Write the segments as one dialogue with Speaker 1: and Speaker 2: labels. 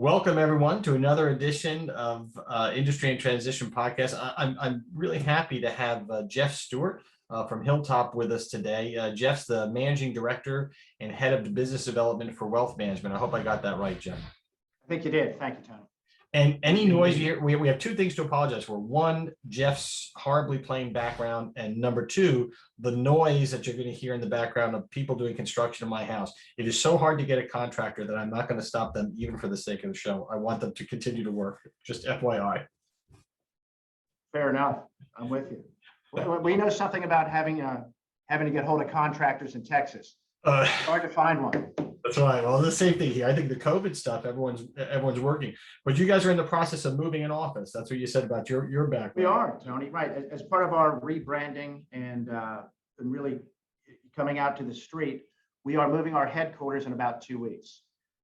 Speaker 1: Welcome everyone to another edition of Industry and Transition Podcast. I'm really happy to have Jeff Stewart from Hilltop with us today. Jeff's the Managing Director and Head of Business Development for Wealth Management. I hope I got that right, Jeff.
Speaker 2: I think you did. Thank you, Tony.
Speaker 1: And any noise you hear, we have two things to apologize for. One, Jeff's horribly playing background. And number two, the noise that you're going to hear in the background of people doing construction in my house. It is so hard to get a contractor that I'm not going to stop them even for the sake of the show. I want them to continue to work. Just FYI.
Speaker 2: Fair enough. I'm with you. We know something about having to get hold of contractors in Texas. It's hard to find one.
Speaker 1: That's right. Well, the same thing here. I think the COVID stuff, everyone's working, but you guys are in the process of moving an office. That's what you said about your background.
Speaker 2: We are, Tony. Right. As part of our rebranding and really coming out to the street, we are moving our headquarters in about 2 weeks.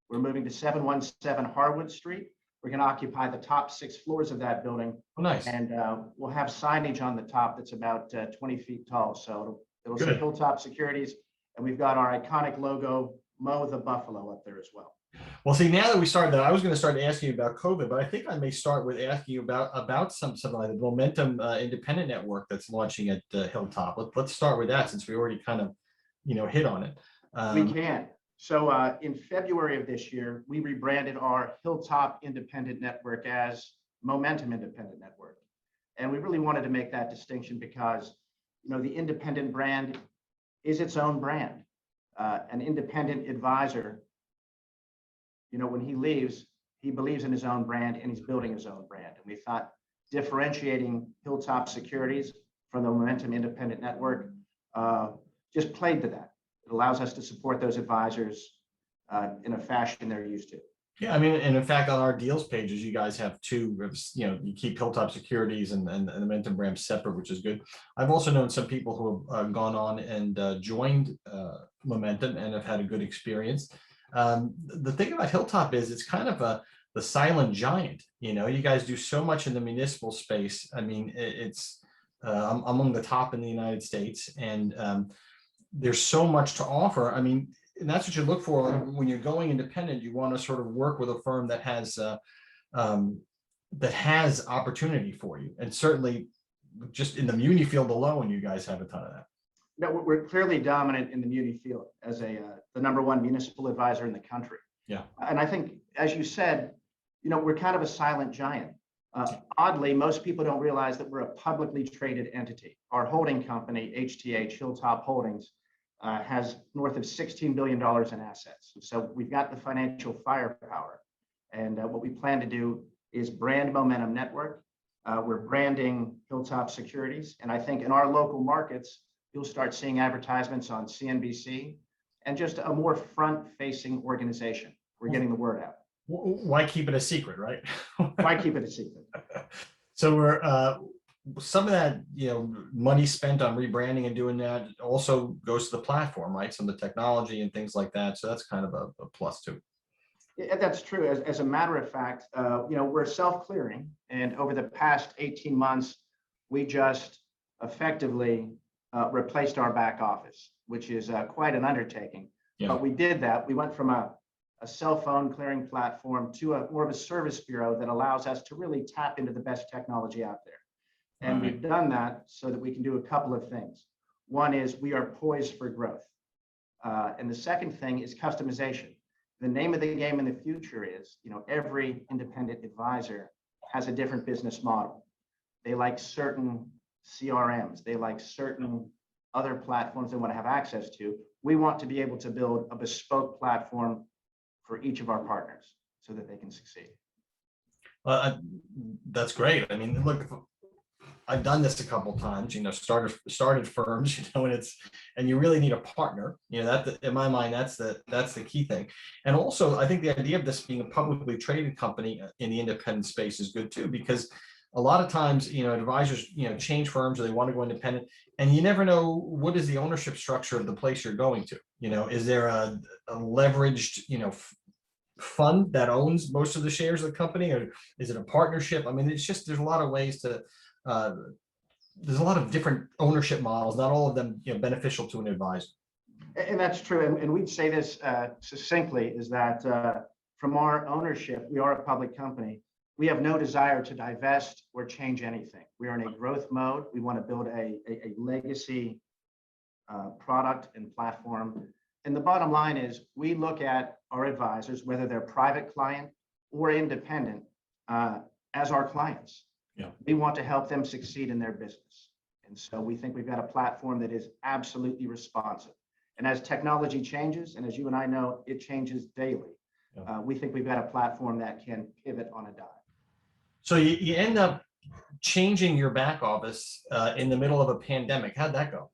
Speaker 2: We're moving to 717 Harwood Street. We're going to occupy the top 6 floors of that building.
Speaker 1: Oh, nice.
Speaker 2: And we'll have signage on the top that's about 20 feet tall. So it'll say Hilltop Securities, and we've got our iconic logo, Mo the Buffalo, up there as well.
Speaker 1: Well, see, now that we started that, I was going to start asking you about COVID, but I think I may start with asking you about something like the Momentum Independent Network that's launching at Hilltop. Let's start with that since we already kind of, hit on it.
Speaker 2: We can. So in February of this year, we rebranded our Hilltop Independent Network as Momentum Independent Network. And we really wanted to make that distinction because, the independent brand is its own brand. An independent advisor, when he leaves, he believes in his own brand and he's building his own brand. And we thought differentiating Hilltop Securities from the Momentum Independent Network just played to that. It allows us to support those advisors in a fashion they're used to.
Speaker 1: Yeah, I mean, and in fact, on our deals pages, you guys have two, you keep Hilltop Securities and the Momentum brand separate, which is good. I've also known some people who have gone on and joined Momentum and have had a good experience. The thing about Hilltop is it's kind of the silent giant. You guys do so much in the municipal space. I mean, it's among the top in the United States, and there's so much to offer. I mean, and that's what you look for when you're going independent. You want to sort of work with a firm that has opportunity for you, and certainly just in the muni field alone, you guys have a ton of that.
Speaker 2: No, we're clearly dominant in the muni field as the #1 municipal advisor in the country.
Speaker 1: Yeah,
Speaker 2: and I think, as you said, we're kind of a silent giant. Oddly, most people don't realize that we're a publicly traded entity. Our holding company, HTH, Hilltop Holdings, has north of $16 billion in assets. So we've got the financial firepower. And what we plan to do is brand Momentum Network. We're branding Hilltop Securities. And I think in our local markets, you'll start seeing advertisements on CNBC and just a more front-facing organization. We're getting the word out.
Speaker 1: Why keep it a secret, right?
Speaker 2: Why keep it a secret?
Speaker 1: So we're some of that, money spent on rebranding and doing that also goes to the platform, right? Some of the technology and things like that. So that's kind of a plus too.
Speaker 2: Yeah, that's true. As a matter of fact, we're self-clearing, and over the past 18 months, we just effectively replaced our back office, which is quite an undertaking. Yeah. But we did that. We went from a cell phone clearing platform to more of a service bureau that allows us to really tap into the best technology out there. And we've done that so that we can do a couple of things. One is we are poised for growth. And the second thing is customization. The name of the game in the future is, every independent advisor has a different business model. They like certain CRMs. They like certain other platforms they want to have access to. We want to be able to build a bespoke platform for each of our partners so that they can succeed.
Speaker 1: Well, that's great. I mean, look, I've done this a couple of times, started firms, and you really need a partner, that in my mind, that's the key thing. And also I think the idea of this being a publicly traded company in the independent space is good too, because a lot of times, advisors, change firms or they want to go independent, and you never know what is the ownership structure of the place you're going to, is there a leveraged, fund that owns most of the shares of the company, or is it a partnership? I mean, it's just, there's a lot of ways to, there's a lot of different ownership models, not all of them beneficial to an advisor.
Speaker 2: And that's true. And we'd say this succinctly is that from our ownership, we are a public company. We have no desire to divest or change anything. We are in a growth mode. We want to build a legacy product and platform. And the bottom line is we look at our advisors, whether they're private client or independent, as our clients.
Speaker 1: Yeah.
Speaker 2: We want to help them succeed in their business. And so we think we've got a platform that is absolutely responsive. And as technology changes, and as you and I know, it changes daily, we think we've got a platform that can pivot on a dime.
Speaker 1: So you end up changing your back office in the middle of a pandemic. How'd that go?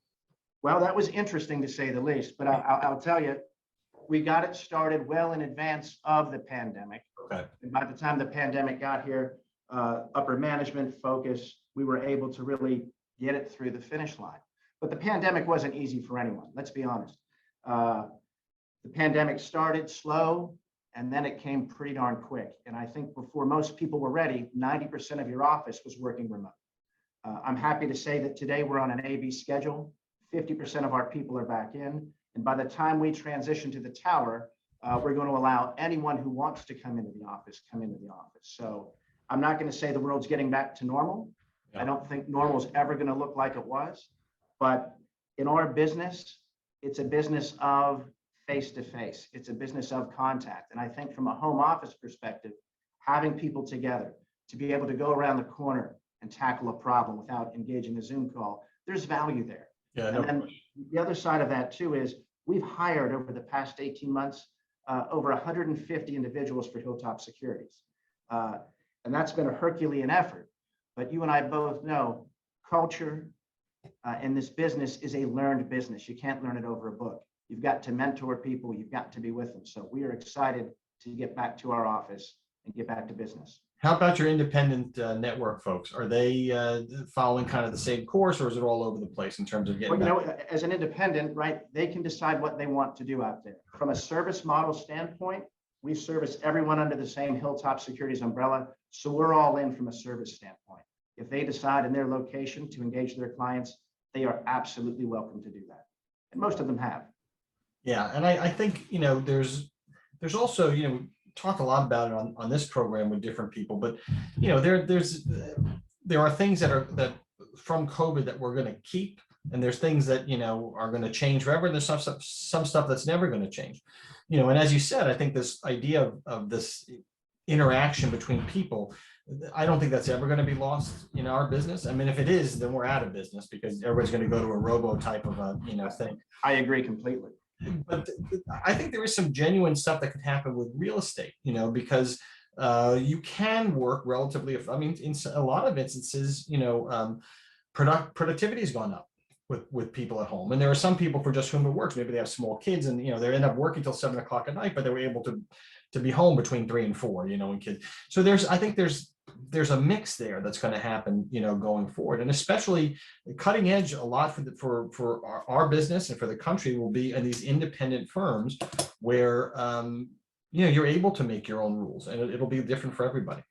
Speaker 2: Well, that was interesting to say the least, but I'll tell you, we got it started well in advance of the pandemic.
Speaker 1: Okay.
Speaker 2: And by the time the pandemic got here, upper management focus, we were able to really get it through the finish line. But the pandemic wasn't easy for anyone. Let's be honest. The pandemic started slow, and then it came pretty darn quick. And I think before most people were ready, 90% of your office was working remote. I'm happy to say that today we're on an A/B schedule. 50% of our people are back in. And by the time we transition to the tower, we're going to allow anyone who wants to come into the office, come into the office. So I'm not going to say the world's getting back to normal. I don't think normal is ever going to look like it was. But in our business, it's a business of face-to-face. It's a business of contact. And I think from a home office perspective, having people together to be able to go around the corner and tackle a problem without engaging a Zoom call, there's value there.
Speaker 1: Yeah,
Speaker 2: and then the other side of that too is we've hired over the past 18 months over 150 individuals for Hilltop Securities. And that's been a Herculean effort. But you and I both know culture in this business is a learned business. You can't learn it over a book. You've got to mentor people. You've got to be with them. So we are excited to get back to our office and get back to business.
Speaker 1: How about your independent network folks? Are they following kind of the same course, or is it all over the place in terms of getting?
Speaker 2: Well, you know, as an independent, right, they can decide what they want to do out there. From a service model standpoint, we service everyone under the same Hilltop Securities umbrella. So we're all in from a service standpoint. If they decide in their location to engage their clients, they are absolutely welcome to do that. And most of them have. Yeah.
Speaker 1: And I think, you know, there's also, you know, we talked a lot about it on this program with different people, but, you know, there are things that from COVID that we're going to keep, and there's things that, you know, are going to change forever. And there's some stuff that's never going to change, you know, and as you said, I think this idea of this interaction between people, I don't think that's ever going to be lost in our business. I mean, if it is, then we're out of business because everybody's going to go to a robo type of a, you know, thing.
Speaker 2: I agree completely.
Speaker 1: But I think there is some genuine stuff that could happen with real estate, you know, because you can work relatively, I mean, in a lot of instances, you know, productivity has gone up with people at home. And there are some people for just whom it works. Maybe they have small kids and, you know, they end up working till 7 o'clock at night, but they were able to be home between 3 and 4, you know, and kids. So I think there's a mix there that's going to happen, you know, going forward, and especially cutting edge a lot for our business and for the country will be in these independent firms where, you know, you're able to make your own rules, and it'll be different for everybody.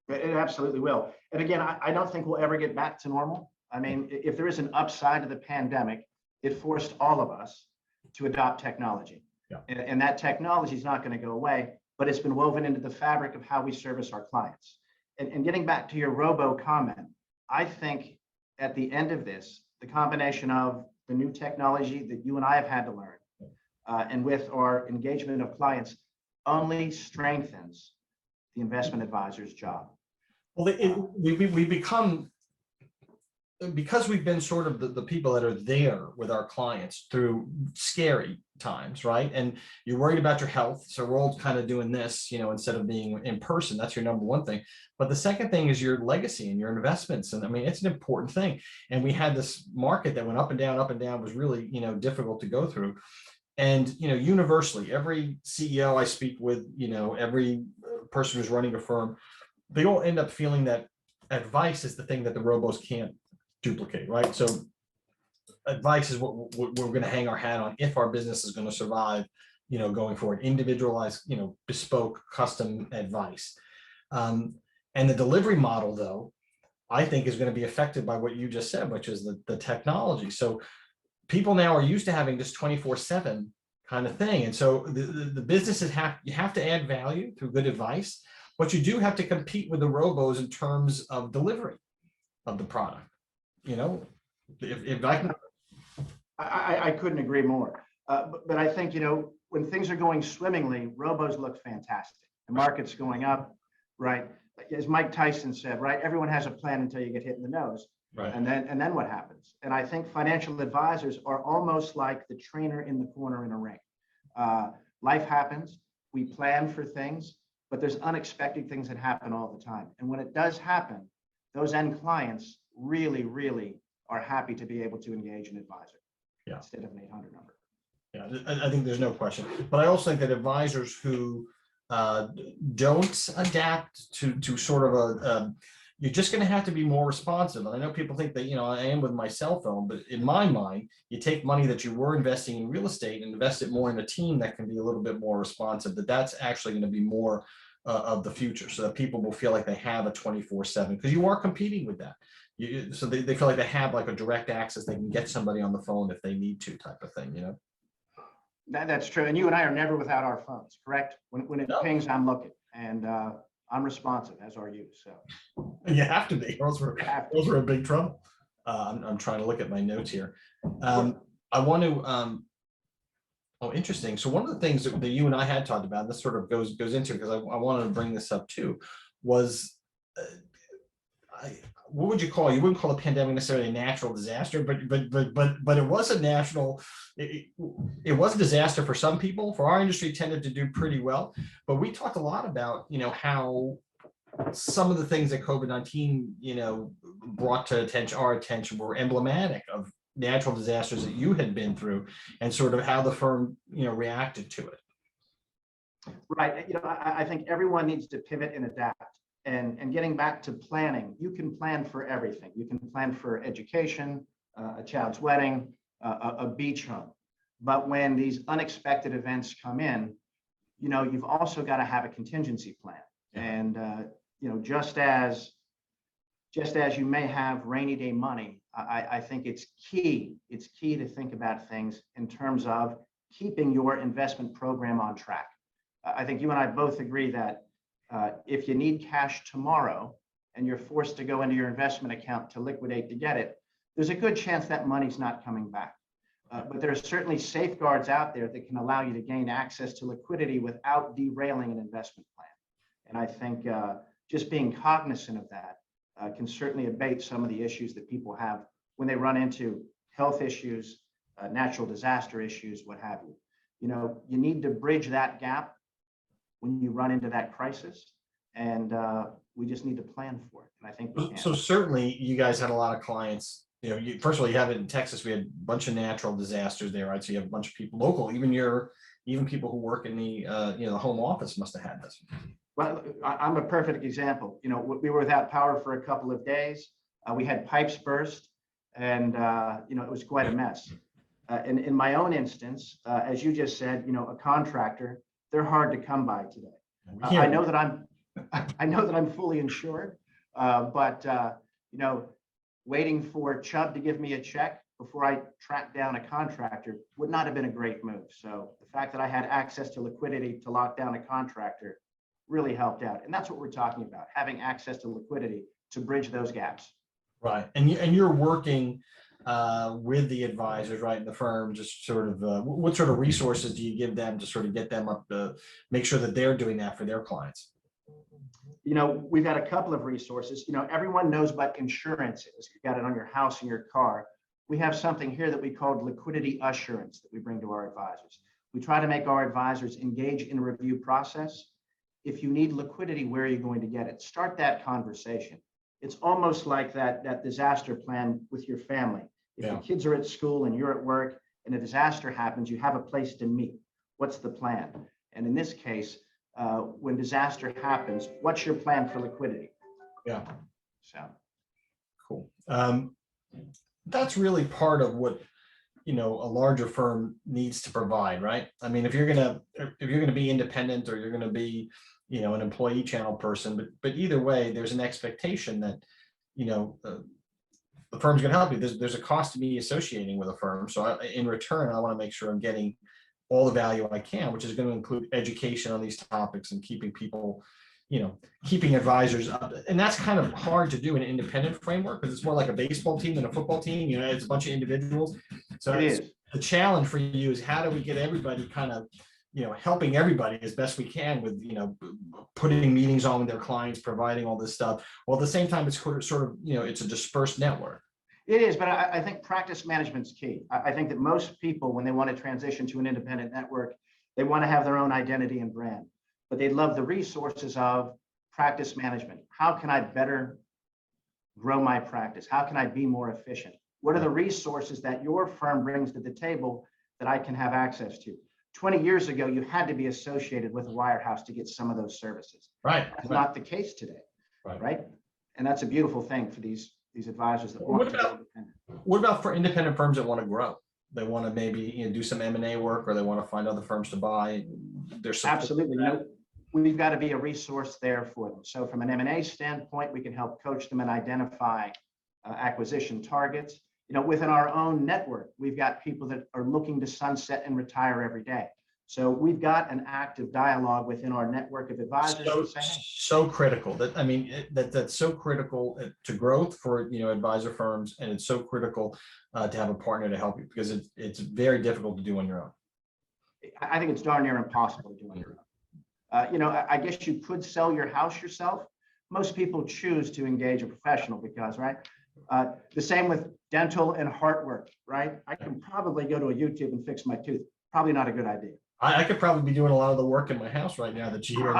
Speaker 2: It absolutely will. And again, I don't think we'll ever get back to normal. I mean, if there is an upside to the pandemic, it forced all of us to adopt technology. Yeah. And that technology is not going to go away, but it's been woven into the fabric of how we service our clients. And getting back to your robo comment, I think at the end of this, the combination of the new technology that you and I have had to learn, and with our engagement of clients, only strengthens the investment advisor's job.
Speaker 1: Well, we become, because we've been sort of the people that are there with our clients through scary times, right? And you're worried about your health. So we're all kind of doing this, you know, instead of being in person. That's your number one thing. But the second thing is your legacy and your investments. And I mean, it's an important thing. And we had this market that went up and down, was really, you know, difficult to go through. And, you know, universally, every CEO I speak with, you know, every person who's running a firm, they all end up feeling that advice is the thing that the robos can't duplicate, right? So advice is what we're going to hang our hat on if our business is going to survive, you know, going forward. Individualized, you know, bespoke, custom advice. And the delivery model, though, I think is going to be affected by what you just said, which is the technology. So people now are used to having this 24/7 kind of thing. And so the businesses you have to add value through good advice, but you do have to compete with the robos in terms of delivery of the product. You know, if I can.
Speaker 2: I couldn't agree more. But I think, you know, when things are going swimmingly, robos look fantastic. The market's going up, right? As Mike Tyson said, right? Everyone has a plan until you get hit in the nose.
Speaker 1: Right.
Speaker 2: And then what happens? And I think financial advisors are almost like the trainer in the corner in a ring. Life happens. We plan for things, but there's unexpected things that happen all the time. And when it does happen, those end clients really, really are happy to be able to engage an advisor. Yeah. Instead of an 800 number.
Speaker 1: Yeah, I think there's no question. But I also think that advisors who don't adapt to sort of you're just going to have to be more responsive. And I know people think that, you know, I am with my cell phone, but in my mind, you take money that you were investing in real estate and invest it more in a team that can be a little bit more responsive, that's actually going to be more of the future, so that people will feel like they have a 24/7, because you are competing with that. So they feel like they have like a direct access. They can get somebody on the phone if they need to, type of thing, you know?
Speaker 2: That's true. And you and I are never without our phones, correct? When it pings, I'm looking, and I'm responsive, as are you. So
Speaker 1: you have to be, or else we're in big trouble. I'm trying to look at my notes here. I want to, oh, interesting. So one of the things that you and I had talked about, and this sort of goes into, because I wanted to bring this up too, was what would you call? You wouldn't call the pandemic necessarily a natural disaster, but it was a national. It was a disaster for some people. For our industry, tended to do pretty well. But we talked a lot about, you know, how some of the things that COVID-19, you know, brought to our attention were emblematic of natural disasters that you had been through, and sort of how the firm, you know, reacted to it.
Speaker 2: Right. You know, I think everyone needs to pivot and adapt. And getting back to planning, you can plan for everything. You can plan for education, a child's wedding, a beach home. But when these unexpected events come in, you know, you've also got to have a contingency plan. And you know, just as you may have rainy day money, I think it's key to think about things in terms of keeping your investment program on track. I think you and I both agree that if you need cash tomorrow and you're forced to go into your investment account to liquidate to get it, there's a good chance that money's not coming back. But there are certainly safeguards out there that can allow you to gain access to liquidity without derailing an investment plan. And I think just being cognizant of that can certainly abate some of the issues that people have when they run into health issues, natural disaster issues, what have you. You know, you need to bridge that gap when you run into that crisis, and we just need to plan for it. And I think we can.
Speaker 1: So certainly you guys had a lot of clients, you know, first of all, you have it in Texas. We had a bunch of natural disasters there, right? So you have a bunch of people local, even people who work in the, you know, the home office must have had this.
Speaker 2: Well, I'm a perfect example. You know, we were without power for a couple of days. We had pipes burst, and you know, it was quite a mess. And in my own instance, as you just said, you know, a contractor, they're hard to come by today. I know that I'm fully insured, but you know, waiting for Chubb to give me a check before I tracked down a contractor would not have been a great move. So the fact that I had access to liquidity to lock down a contractor really helped out, and that's what we're talking about: having access to liquidity to bridge those gaps.
Speaker 1: Right, and you're working with the advisors, right, in the firm, just sort of what sort of resources do you give them to sort of get them up to make sure that they're doing that for their clients?
Speaker 2: You know, we've got a couple of resources. You know, everyone knows what insurance is. You've got it on your house and your car. We have something here that we call liquidity assurance that we bring to our advisors. We try to make our advisors engage in a review process. If you need liquidity, where are you going to get it? Start that conversation. It's almost like that disaster plan with your family. If your kids are at school and you're at work and a disaster happens, you have a place to meet. What's the plan? And in this case, when disaster happens, what's your plan for liquidity?
Speaker 1: Yeah.
Speaker 2: So
Speaker 1: cool. That's really part of what, you know, a larger firm needs to provide, right? I mean, if you're gonna be independent, or you're gonna be, you know, an employee channel person, but either way, there's an expectation that, you know, the firm's going to help you. There's a cost to me associating with a firm. So in return, I want to make sure I'm getting all the value I can, which is going to include education on these topics and keeping people, keeping advisors up. And that's kind of hard to do in an independent framework because it's more like a baseball team than a football team. It's a bunch of individuals. So the challenge for you is how do we get everybody kind of, helping everybody as best we can with, putting meetings on with their clients, providing all this stuff. While at the same time, it's sort of, it's a dispersed network.
Speaker 2: It is, but I think practice management's key. I think that most people, when they want to transition to an independent network, they want to have their own identity and brand, but they love the resources of practice management. How can I better grow my practice? How can I be more efficient? What are the resources that your firm brings to the table that I can have access to? 20 years ago, you had to be associated with a wirehouse to get some of those services.
Speaker 1: Right.
Speaker 2: That's not the case today. Right. And that's a beautiful thing for these advisors that want to be independent.
Speaker 1: What about for independent firms that want to grow? They want to maybe do some M&A work, or they want to find other firms to buy. There's
Speaker 2: absolutely, we've got to be a resource there for them. So from an M&A standpoint, we can help coach them and identify acquisition targets. Within our own network, we've got people that are looking to sunset and retire every day. So we've got an active dialogue within our network of advisors.
Speaker 1: So critical that's so critical to growth for advisor firms, and it's so critical to have a partner to help you because it's very difficult to do on your own.
Speaker 2: I think it's darn near impossible to do on your own. I guess you could sell your house yourself. Most people choose to engage a professional because, right? The same with dental and heart work, right? I can probably go to a YouTube and fix my tooth. Probably not a good idea.
Speaker 1: I could probably be doing a lot of the work in my house right now that you hear.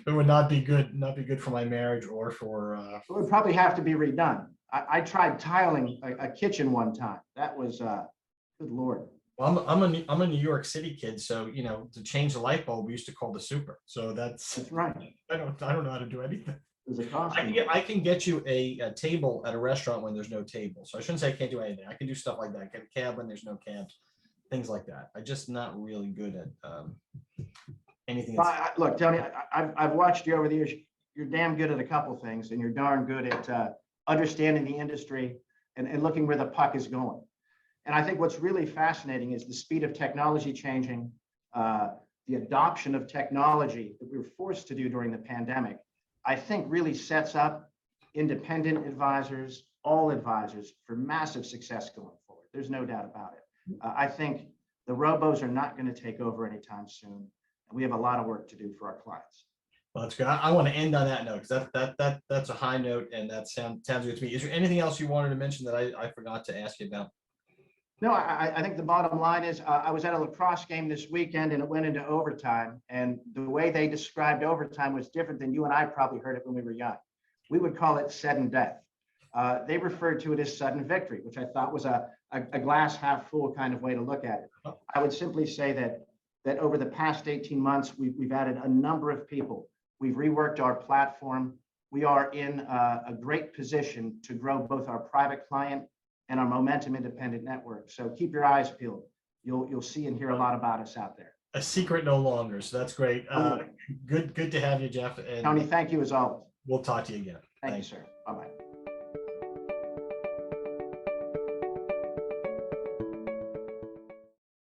Speaker 1: It would not be good for my marriage or for.
Speaker 2: It would probably have to be redone. I tried tiling a kitchen one time. That was good Lord.
Speaker 1: Well, I'm a New York City kid, so to change the light bulb, we used to call the super. So that's
Speaker 2: right.
Speaker 1: I don't know how to do anything.
Speaker 2: There's a cost.
Speaker 1: I can get you a table at a restaurant when there's no table. So I shouldn't say I can't do anything. I can do stuff like that. Get a cab when there's no cabs, things like that. I'm just not really good at anything.
Speaker 2: Look, Tony, I've watched you over the years. You're damn good at a couple things, and you're darn good at understanding the industry and looking where the puck is going. And I think what's really fascinating is the speed of technology changing, the adoption of technology that we were forced to do during the pandemic. I think really sets up independent advisors, all advisors, for massive success going forward. There's no doubt about it. I think the robos are not going to take over anytime soon, and we have a lot of work to do for our clients.
Speaker 1: Well, that's good. I want to end on that note because that's a high note, and that sounds good to me. Is there anything else you wanted to mention that I forgot to ask you about?
Speaker 2: No, I think the bottom line is I was at a lacrosse game this weekend and it went into overtime. And the way they described overtime was different than you and I probably heard it when we were young. We would call it sudden death. They referred to it as sudden victory, which I thought was a glass half full kind of way to look at it. I would simply say that over the past 18 months, we've added a number of people. We've reworked our platform. We are in a great position to grow both our private client and our Momentum Independent Network. So keep your eyes peeled. You'll see and hear a lot about us out there.
Speaker 1: A secret no longer. So that's great. Good to have you, Jeff. And
Speaker 2: Tony, thank you as always.
Speaker 1: We'll talk to you again.
Speaker 2: Thank you, sir. Bye-bye.